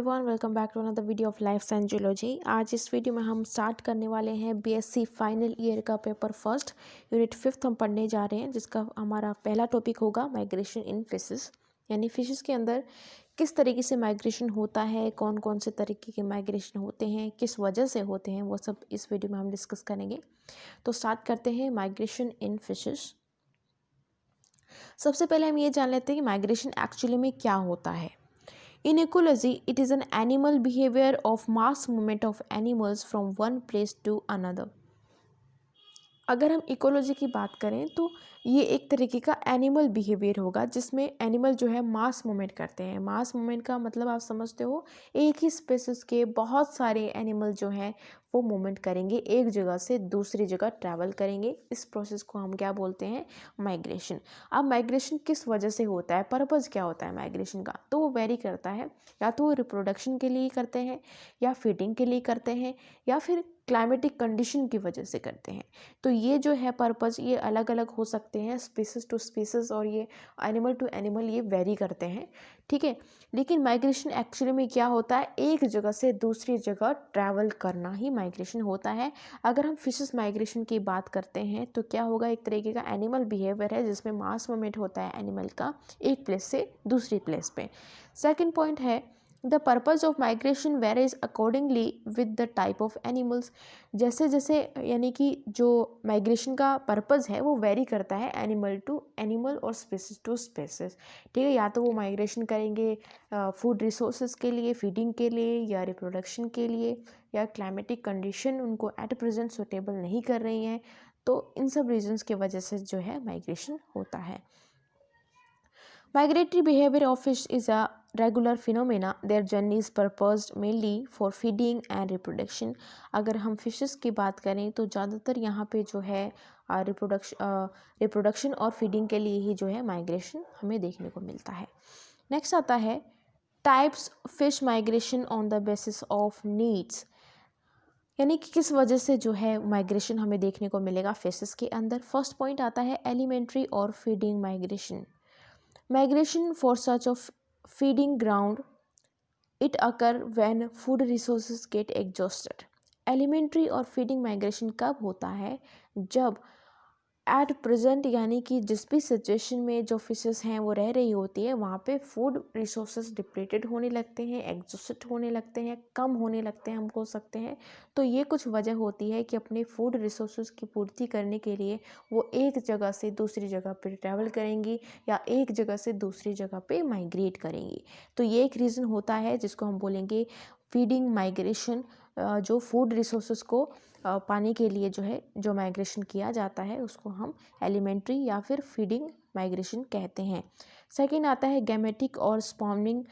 Everyone, welcome back to another video of life science geology. आज इस video में हम स्टार्ट करने वाले हैं बीएससी फाइनल ईयर का पेपर फर्स्ट यूनिट 5 हम पढ़ने जा रहे हैं, जिसका हमारा पहला टॉपिक होगा माइग्रेशन इन फिशेस। यानी फिशेस के अंदर किस तरीके से माइग्रेशन होता है, कौन कौन से तरीके के माइग्रेशन होते हैं, किस वजह से होते हैं, वो सब इस वीडियो में हम डिस्कस करेंगे। तो स्टार्ट करते हैं माइग्रेशन इन फिशेस। सबसे पहले हम ये जान लेते हैं कि माइग्रेशन एक्चुअली में क्या होता है। In ecology, it is an animal behavior of mass movement of animals from one place to another. अगर हम इकोलॉजी की बात करें तो ये एक तरीके का एनिमल बिहेवियर होगा, जिसमें एनिमल जो है मास मूवमेंट करते हैं। मास मूवमेंट का मतलब आप समझते हो, एक ही स्पेसिस के बहुत सारे एनिमल जो हैं वो मूवमेंट करेंगे, एक जगह से दूसरी जगह ट्रैवल करेंगे। इस प्रोसेस को हम क्या बोलते हैं? माइग्रेशन। अब माइग्रेशन किस वजह से होता है, पर्पज़ क्या होता है माइग्रेशन का, तो वो वेरी करता है। या तो वो रिप्रोडक्शन के लिए करते हैं, या फीडिंग के लिए करते हैं, या फिर क्लाइमेटिक कंडीशन की वजह से करते हैं। तो ये जो है पर्पज़, ये अलग अलग हो सकते हैं स्पीसीज टू स्पीसीज, और ये एनिमल टू एनिमल ये वेरी करते हैं, ठीक है। लेकिन माइग्रेशन एक्चुअली में क्या होता है? एक जगह से दूसरी जगह ट्रैवल करना ही माइग्रेशन होता है। अगर हम फिशेस माइग्रेशन की बात करते हैं तो क्या होगा? एक तरीके का एनिमल बिहेवियर है, जिसमें मास मूवमेंट होता है एनिमल का एक प्लेस से दूसरी प्लेस पे। सेकेंड पॉइंट है, the purpose of migration varies accordingly with the type of animals. जैसे जैसे यानी कि जो माइग्रेशन का पर्पज़ है वो वेरी करता है एनिमल टू एनिमल और स्पेसिस टू स्पेसिस, ठीक है। या तो वो माइग्रेशन करेंगे फूड रिसोर्सेज के लिए, फीडिंग के लिए, या रिप्रोडक्शन के लिए, या क्लाइमेटिक कंडीशन उनको एट प्रेजेंट सुटेबल नहीं कर रही हैं। तो इन सब रीजंस की वजह से जो है माइग्रेशन होता है। Migratory behavior of fish is a regular phenomena. Their journey is purposed mainly for feeding and reproduction. अगर हम फिशेस की बात करें तो ज़्यादातर यहाँ पे जो है रिप्रोडक्शन और फीडिंग के लिए ही जो है माइग्रेशन हमें देखने को मिलता है। नेक्स्ट आता है types fish migration on the basis of needs. यानी कि किस वजह से जो है माइग्रेशन हमें देखने को मिलेगा फिशेस के अंदर। फर्स्ट पॉइंट आता है एलिमेंट्री और feeding migration. Migration for such of feeding ground, it occur when food resources get exhausted. Elementary और feeding migration कब होता है? जब एट प्रेजेंट यानी कि जिस भी सिचुएशन में जो फिशेस हैं वो रह रही होती है, वहाँ पे फूड रिसोर्सेज डिप्लीटेड होने लगते हैं, एग्जॉस्टेड होने लगते हैं, कम होने लगते हैं, हम बोल सकते हैं। तो ये कुछ वजह होती है कि अपने फूड रिसोर्सेज की पूर्ति करने के लिए वो एक जगह से दूसरी जगह पे ट्रैवल करेंगी, या एक जगह से दूसरी जगह पे माइग्रेट करेंगी। तो ये एक रीज़न होता है जिसको हम बोलेंगे फीडिंग माइग्रेशन। जो फूड रिसोर्सेज को पाने के लिए जो है जो माइग्रेशन किया जाता है उसको हम एलिमेंट्री या फिर फीडिंग माइग्रेशन कहते हैं। सेकंड आता है गैमेटिक और स्पॉनिंग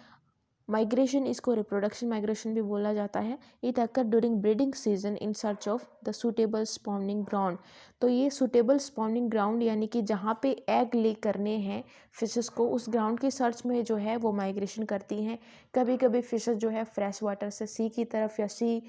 माइग्रेशन, इसको रिप्रोडक्शन माइग्रेशन भी बोला जाता है। It occur during breeding season in search of the suitable spawning ground. तो ये सूटेबल स्पॉनिंग ग्राउंड यानी कि जहाँ पे एग ले करने हैं फिशेस को, उस ग्राउंड की सर्च में जो है वो माइग्रेशन करती हैं। कभी कभी फिशेस जो है फ्रेश वाटर से सी की तरफ, या सी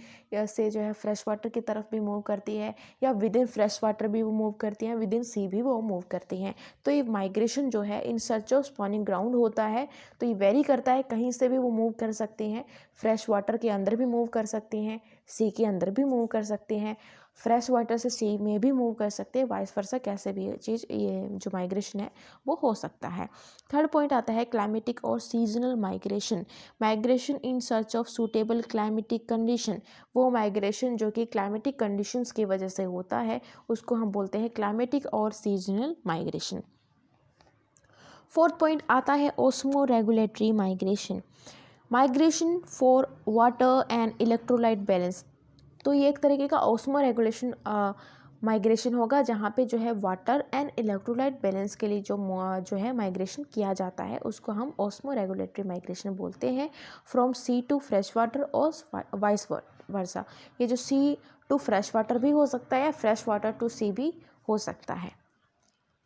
से जो है फ्रेश वाटर की तरफ भी मूव करती है, या विद इन फ्रेश वाटर भी वो मूव करती हैं, विद इन सी भी वो मूव करती हैं। तो ये माइग्रेशन जो है in search of spawning ground होता है। तो ये वेरी करता है, कहीं से भी वो मूव कर सकती हैं, फ्रेश वाटर के अंदर भी मूव कर सकती हैं, सी के अंदर भी मूव कर सकती हैं, फ्रेश वाटर से सी में भी मूव कर सकते हैं, वाइस वर्सा कैसे भी चीज़ ये जो माइग्रेशन है वो हो सकता है। थर्ड पॉइंट आता है क्लाइमेटिक और seasonal migration. Migration in search of suitable climatic condition. वो माइग्रेशन जो कि क्लाइमेटिक कंडीशंस की वजह से होता है उसको हम बोलते हैं क्लाइमेटिक और सीजनल माइग्रेशन। फोर्थ पॉइंट आता है osmo regulatory migration. Migration for water and electrolyte balance. तो ये एक तरीके का ओस्मो रेगुलेशन माइग्रेशन होगा, जहाँ पे जो है वाटर एंड इलेक्ट्रोलाइट बैलेंस के लिए जो है माइग्रेशन किया जाता है उसको हम ओस्मो रेगुलेटरी माइग्रेशन बोलते हैं। From sea to fresh water और वाइस वर्सा। ये जो सी टू फ्रेश वाटर भी हो सकता है, फ्रेश वाटर टू सी भी हो सकता है।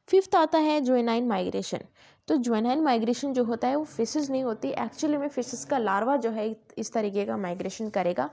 फिफ्थ आता है ज्वेनाइन माइग्रेशन। तो ज्वेनाइन माइग्रेशन जो होता है वो फिशेस नहीं होती, एक्चुअली में फिशेस का लार्वा जो है इस तरीके का माइग्रेशन करेगा।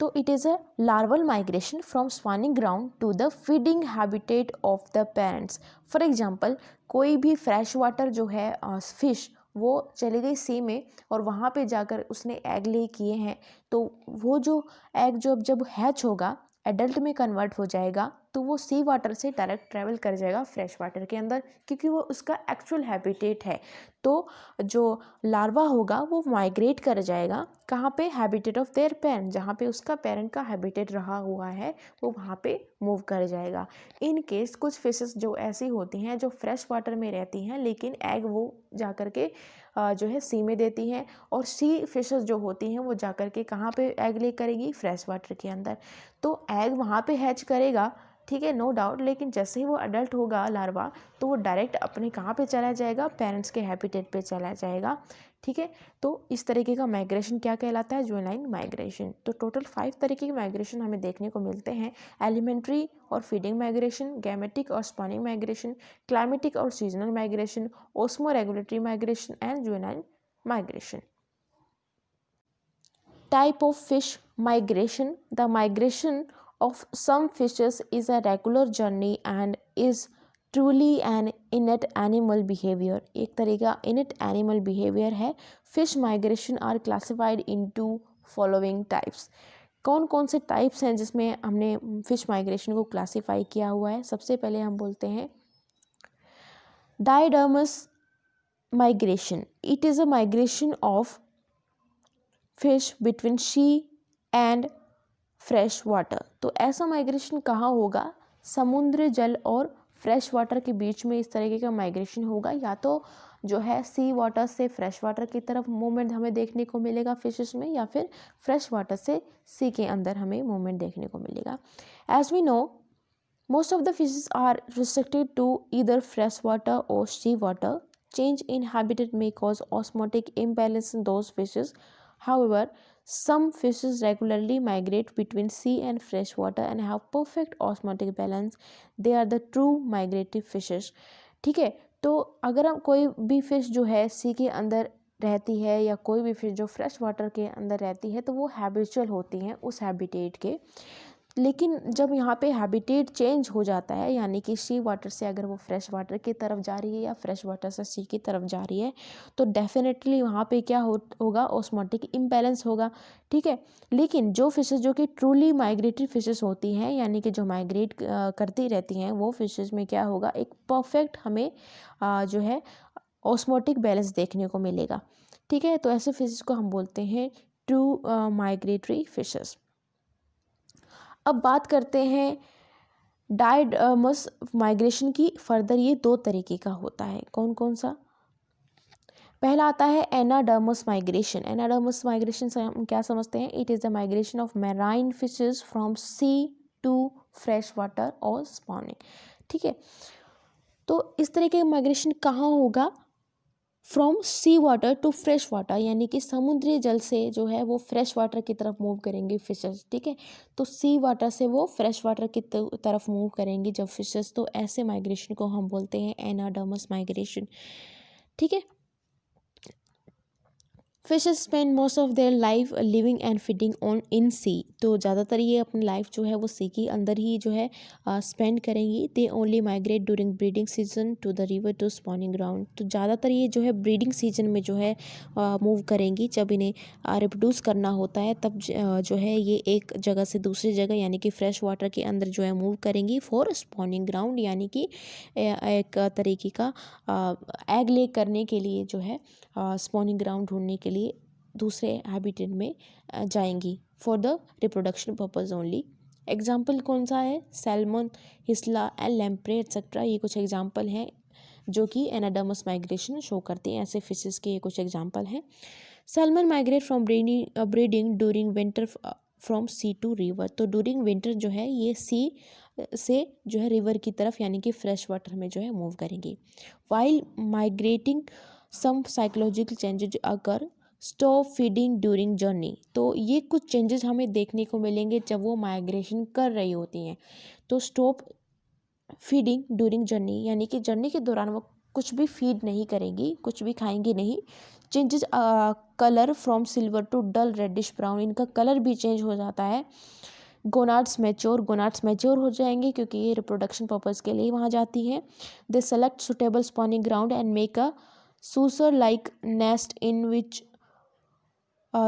तो it is a larval migration from spawning ground to the feeding habitat of the parents. For example कोई भी फ्रेश वाटर जो है फिश वो चली गई सी में और वहाँ पे जाकर उसने एग ले किए हैं, तो वो जो एग जब हैच होगा, एडल्ट में कन्वर्ट हो जाएगा, तो वो सी वाटर से डायरेक्ट ट्रैवल कर जाएगा फ्रेश वाटर के अंदर, क्योंकि वो उसका एक्चुअल हैबिटेट है। तो जो लार्वा होगा वो माइग्रेट कर जाएगा कहाँ पे, हैबिटेट ऑफ देयर पेरेंट, जहाँ पे उसका पेरेंट का हैबिटेट रहा हुआ है वो वहाँ पे मूव कर जाएगा। इन केस कुछ फिशेस जो ऐसी होती हैं जो फ्रेश वाटर में रहती हैं, लेकिन एग वो जा कर के जो है सी में देती हैं, और सी फिशेस जो होती हैं वो जा कर के कहाँ पे एग ले करेगी, फ्रेश वाटर के अंदर। तो एग वहाँ पे हैच करेगा, ठीक है, नो डाउट, लेकिन जैसे ही वो अडल्ट होगा लार्वा, तो वो डायरेक्ट अपने कहाँ पे चला जाएगा, पेरेंट्स के हैबिटेट पे चला जाएगा, ठीक है। तो इस तरीके का माइग्रेशन क्या कहलाता है, ज्वेलाइन माइग्रेशन। तो टोटल 5 तरीके के माइग्रेशन हमें देखने को मिलते हैं, एलिमेंट्री और फीडिंग माइग्रेशन, गैमेटिक और स्पॉनिंग माइग्रेशन, क्लाइमेटिक और seasonal migration, osmoregulatory migration and ज्वेलाइन migration. Type of fish migration. The migration of some fishes is a regular journey and is truly an innate animal behavior. एक तरीका innate animal behavior है। Fish migration are classified into following types. कौन कौन से types हैं जिसमें हमने fish migration को क्लासीफाई किया हुआ है। सबसे पहले हम बोलते हैं diadromous migration. It is a migration of fish between sea and fresh water. तो ऐसा माइग्रेशन कहाँ होगा, समुद्र जल और फ्रेश वाटर के बीच में इस तरीके का माइग्रेशन होगा, या तो जो है सी वाटर से फ्रेश वाटर की तरफ मूवमेंट हमें देखने को मिलेगा फिशेस में, या फिर फ्रेश वाटर से सी के अंदर हमें मूवमेंट देखने को मिलेगा। As we know, most of the fishes are restricted to either fresh water or sea water. Change in habitat may cause osmotic imbalance in those fishes. However, some fishes regularly migrate between sea and fresh water and have perfect osmotic balance. They are the true migratory fishes. ठीक है, तो अगर हम कोई भी fish जो है सी के अंदर रहती है, या कोई भी फिश जो फ्रेश वाटर के अंदर रहती है, तो वो हैबिचुअल होती हैं उस हैबिटेट के। लेकिन जब यहाँ पे हैबिटेट चेंज हो जाता है, यानी कि सी वाटर से अगर वो फ्रेश वाटर की तरफ जा रही है या फ्रेश वाटर से सी की तरफ जा रही है, तो डेफिनेटली वहाँ पे क्या होगा, ऑस्मोटिक इम्बैलेंस होगा, ठीक है। लेकिन जो फिशेस जो कि ट्रूली माइग्रेटरी फिशेस होती हैं, यानी कि जो माइग्रेट करती रहती हैं, वो फिशेस में क्या होगा, एक परफेक्ट हमें जो है ऑस्मोटिक बैलेंस देखने को मिलेगा, ठीक है। तो ऐसे फिशेस को हम बोलते हैं ट्रू माइग्रेटरी फिशेस। अब बात करते हैं डायडर्मस माइग्रेशन की फर्दर। ये 2 तरीके का होता है। कौन कौन सा? पहला आता है एनाडर्मस माइग्रेशन। एनाडर्मस माइग्रेशन से हम क्या समझते हैं, it is the migration of marine fishes from sea to fresh water और स्पॉनिंग, ठीक है। तो इस तरह के माइग्रेशन कहाँ होगा, from sea water to fresh water, यानी कि समुद्री जल से जो है वो फ्रेश वाटर की तरफ मूव करेंगी फिशेस, ठीक है। तो सी वाटर से वो फ्रेश वाटर की तरफ मूव करेंगी जब फिशेस, तो ऐसे माइग्रेशन को हम बोलते हैं एनाडर्मस माइग्रेशन, ठीक है। Fishes spend most of their life living and feeding on in sea. तो ज़्यादातर ये अपनी लाइफ जो है वो सी के अंदर ही जो है स्पेंड करेंगी। They only migrate during breeding season to the river to spawning ground. तो ज़्यादातर ये जो है ब्रीडिंग सीजन में जो है मूव करेंगी, जब इन्हें रिप्रोड्यूस करना होता है तब जो है ये एक जगह से दूसरी जगह, यानी कि फ्रेश वाटर के अंदर जो है मूव करेंगी फॉर स्पॉनिंग ग्राउंड, यानी कि एक तरीके का एग ले करने के लिए जो है स्पॉनिंग ग्राउंड ढूंढने के लिए दूसरे हैबिटेट में जाएंगी for the reproduction purpose only. Example कौन सा है, सैल्मन, हिस्ला एंड लैम्प्रे एक्सेट्रा, ये कुछ एग्जाम्पल हैं जो कि एनाडर्मस माइग्रेशन शो करते हैं। ऐसे फिशेस के ये कुछ एग्जाम्पल हैं। Salmon migrate from breeding during winter from sea to river. तो ड्यूरिंग विंटर जो है ये सी से जो है रिवर की तरफ, यानी कि फ्रेश वाटर में जो है मूव करेंगी। वाइल माइग्रेटिंग सम साइकोलॉजिकल चेंजेज अगर स्टॉप फीडिंग ड्यूरिंग जर्नी। तो ये कुछ चेंजेस हमें देखने को मिलेंगे जब वो माइग्रेशन कर रही होती हैं। तो स्टॉप फीडिंग ड्यूरिंग जर्नी, यानी कि जर्नी के दौरान वो कुछ भी फीड नहीं करेंगी, कुछ भी खाएंगी नहीं। Changes colour from silver to dull reddish brown, इनका कलर भी चेंज हो जाता है। गोनाड्स मैच्योर हो जाएंगे क्योंकि ये रिप्रोडक्शन पर्पज़ के लिए वहाँ जाती हैं। They select suitable spawning ground and make a saucer like nest in which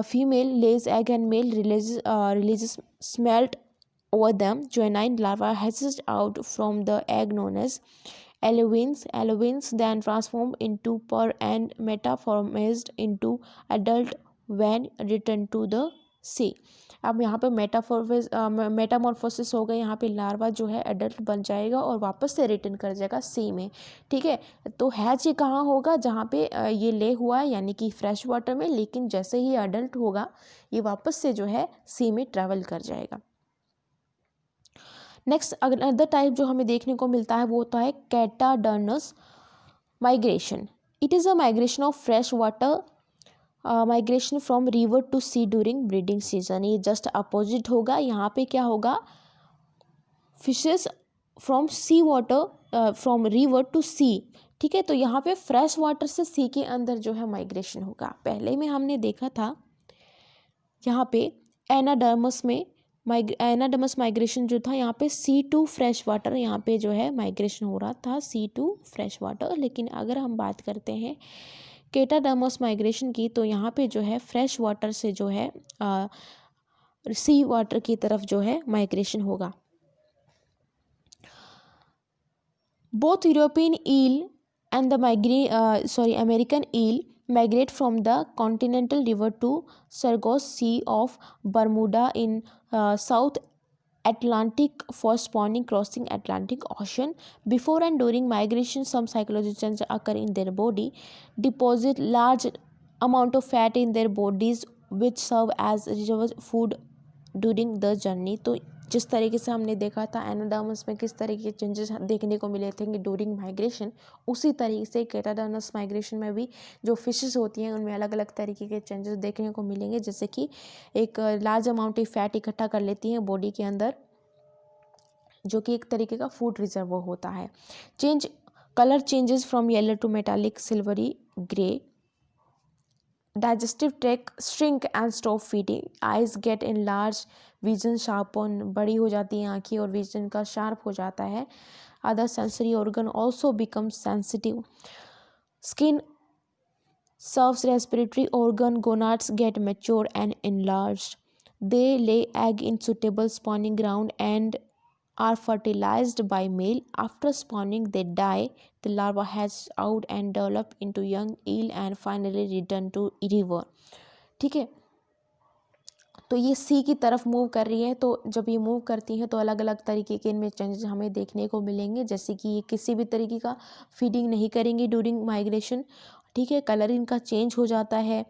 female lays egg and male releases smelt over them. Juvenile larva hatches out from the egg known as alevins. Alevins then transform into pur and metamorphosed into adult when returned to the sea. अब यहाँ पे Metamorphosis हो गया, यहाँ पे larva जो है adult बन जाएगा और वापस से रिटर्न कर जाएगा सी में। ठीक है, तो हैच ये कहाँ होगा, जहाँ पे ये ले हुआ है यानी कि फ्रेश वाटर में, लेकिन जैसे ही एडल्ट होगा ये वापस से जो है सी में ट्रैवल कर जाएगा। नेक्स्ट अनदर टाइप जो हमें देखने को मिलता है वो होता है catadromous migration. It is a migration of fresh water migration from river to sea during breeding season. ये जस्ट अपोजिट होगा। यहाँ पे क्या होगा, fishes from sea water from river to sea. ठीक है, तो यहाँ पे फ्रेश वाटर से सी के अंदर जो है माइग्रेशन होगा। पहले में हमने देखा था यहाँ पे एनाडर्मस में एनाडर्मस माइग्रेशन जो था, यहाँ पे सी टू फ्रेश वाटर यहाँ पे जो है माइग्रेशन हो रहा था, सी टू फ्रेश वाटर। लेकिन अगर हम बात करते हैं कैटाडर्मस माइग्रेशन की, तो यहाँ पे जो है फ्रेश वाटर से जो है सी वाटर की तरफ जो है माइग्रेशन होगा। Both European eel and the American eel migrate from the continental river to Sargasso Sea of Bermuda in South Atlantic for spawning, crossing Atlantic Ocean. Before and during migration, some psychological changes occur in their body, deposit large amount of fat in their bodies which serve as reserve food during the journey. तो जिस तरीके से हमने देखा था एनाडर्मस में किस तरीके के चेंजेस देखने को मिले थे ड्यूरिंग माइग्रेशन, उसी तरीके से कैटाडर्मस माइग्रेशन में भी जो फिशेस होती हैं उनमें अलग अलग तरीके के चेंजेस देखने को मिलेंगे। जैसे कि एक लार्ज अमाउंट ऑफ फैट इकट्ठा कर लेती हैं बॉडी के अंदर, जो कि एक तरीके का फूड रिजर्व होता है। Colour changes from yellow to metallic silvery grey. Digestive tract shrink and stop feeding. Eyes get enlarged, vision sharpen, बड़ी हो जाती हैं आँखें और विजन का शार्प हो जाता है। Other sensory organ also become sensitive. Skin serves respiratory organ. Gonads get mature and enlarged. They lay egg in suitable spawning ground and are fertilized by male. After spawning they die. The larva hatch out and develop into young eel and finally return to river. ठीक है, तो ये सी की तरफ move कर रही है। तो जब ये मूव करती हैं तो अलग अलग तरीके के इनमें चेंजेस हमें देखने को मिलेंगे। जैसे कि ये किसी भी तरीके का फीडिंग नहीं करेंगी ड्यूरिंग माइग्रेशन। ठीक है, कलर इनका चेंज हो जाता है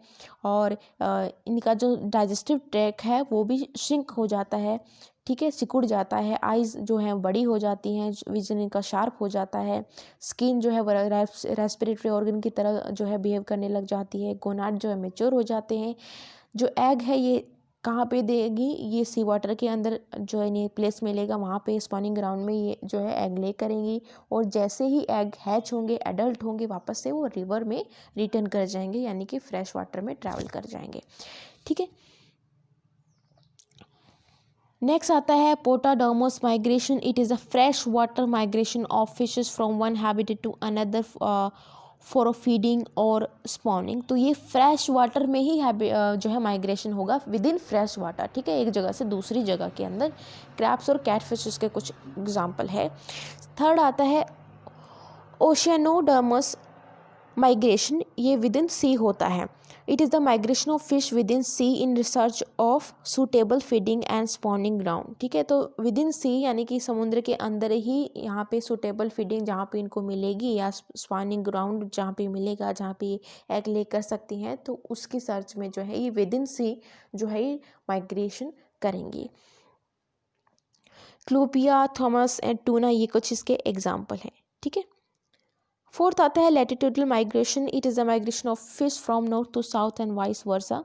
और इनका जो डाइजेस्टिव ट्रैक है वो भी श्रिंक हो जाता है। ठीक है, सिकुड़ जाता है। आइज़ जो है बड़ी हो जाती हैं, विजन इनका शार्प हो जाता है। स्किन जो है वो रेस्पिरेटरी ऑर्गन की तरह जो है बिहेव करने लग जाती है। गोनाड जो है मेच्योर हो जाते हैं। जो एग है ये कहाँ पे देगी, ये सी वाटर के अंदर जो है इन्हें प्लेस मिलेगा, वहाँ पे स्पॉनिंग ग्राउंड में ये जो है एग ले करेंगी और जैसे ही एग हैच होंगे, एडल्ट होंगे, वापस से वो रिवर में रिटर्न कर जाएंगे, यानी कि फ्रेश वाटर में ट्रैवल कर जाएंगे। ठीक है, नेक्स्ट आता है potamodromous migration. It is a fresh water migration of fishes from one habitat to another for feeding और स्पॉनिंग। तो ये फ्रेश वाटर में ही जो है माइग्रेशन होगा विद इन फ्रेश वाटर। ठीक है, एक जगह से दूसरी जगह के अंदर। क्रैब्स और कैटफिशेस के कुछ एग्जांपल है। थर्ड आता है ओशियानोडर्मस माइग्रेशन। ये विद इन सी होता है। It is the migration of fish within sea in research of suitable feeding and spawning ground. ठीक है, तो विद इन सी यानी कि समुद्र के अंदर ही यहाँ पे सूटेबल फीडिंग जहाँ पे इनको मिलेगी या स्पॉनिंग ग्राउंड जहाँ पे मिलेगा, जहाँ पे एग ले कर सकती हैं, तो उसकी सर्च में जो है ये विद इन सी जो है माइग्रेशन करेंगी। क्लोपिया, थॉमस एंड टूना, ये कुछ इसके एग्जाम्पल हैं। ठीक है, फोर्थ आता है latitudinal migration. It is a migration of fish from north to south and vice versa.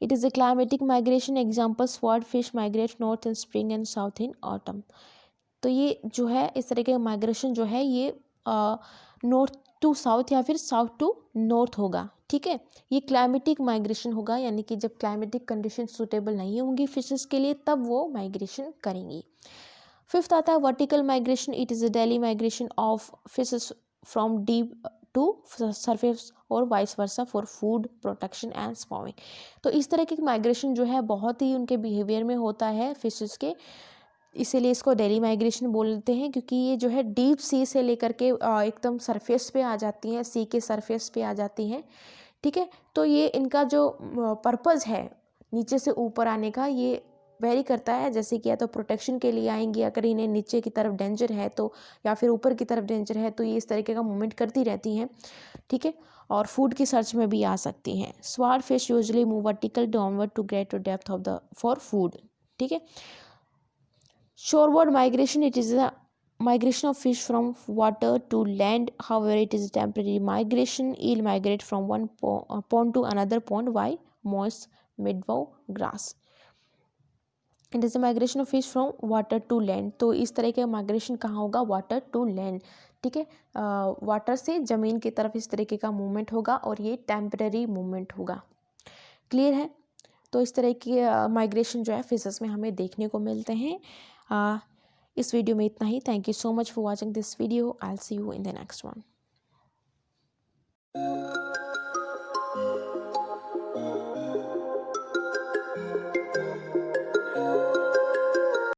It is a climatic migration. Example swordfish migrate north in spring and south in autumn. तो ये जो है इस तरह के migration जो है ये नॉर्थ टू साउथ या फिर साउथ टू नॉर्थ होगा। ठीक है, ये क्लाइमेटिक माइग्रेशन होगा, यानी कि जब क्लाइमेटिक कंडीशन सूटेबल नहीं होंगी फिशेस के लिए तब वो माइग्रेशन करेंगी। फिफ्थ आता है vertical migration. It is a daily migration of fishes from deep to surface और vice versa for food protection and spawning. तो इस तरह के माइग्रेशन जो है बहुत ही उनके बिहेवियर में होता है फिशेस के, इसीलिए इसको डेली माइग्रेशन बोलते हैं, क्योंकि ये जो है डीप सी से लेकर के एकदम सरफेस पे आ जाती हैं, सी के सरफेस पे आ जाती हैं। ठीक है, तो ये इनका जो पर्पज़ है नीचे से ऊपर आने का, ये वेरी करता है। जैसे कि या तो प्रोटेक्शन के लिए आएंगी, अगर इन्हें नीचे की तरफ डेंजर है तो, या फिर ऊपर की तरफ डेंजर है तो ये इस तरीके का मूवमेंट करती रहती हैं। ठीक है, और फूड की सर्च में भी आ सकती हैं। Swordfish usually move vertical downward to greater depth of the for food. ठीक है, shoreward migration, it is a migration of fish from water to land. However, it is a temporary migration. Eel migrate from one pond to another pond by moist meadow grass. It is a migration of fish from water to land. तो इस तरह का migration कहाँ होगा? Water to land. ठीक है, water से ज़मीन की तरफ इस तरीके का मूवमेंट होगा और ये टेम्पररी मूवमेंट होगा। क्लियर है? तो इस तरह की माइग्रेशन जो है फिशेस में हमें देखने को मिलते हैं। इस वीडियो में इतना ही। Thank you so much for watching this video. I will see you in the next one.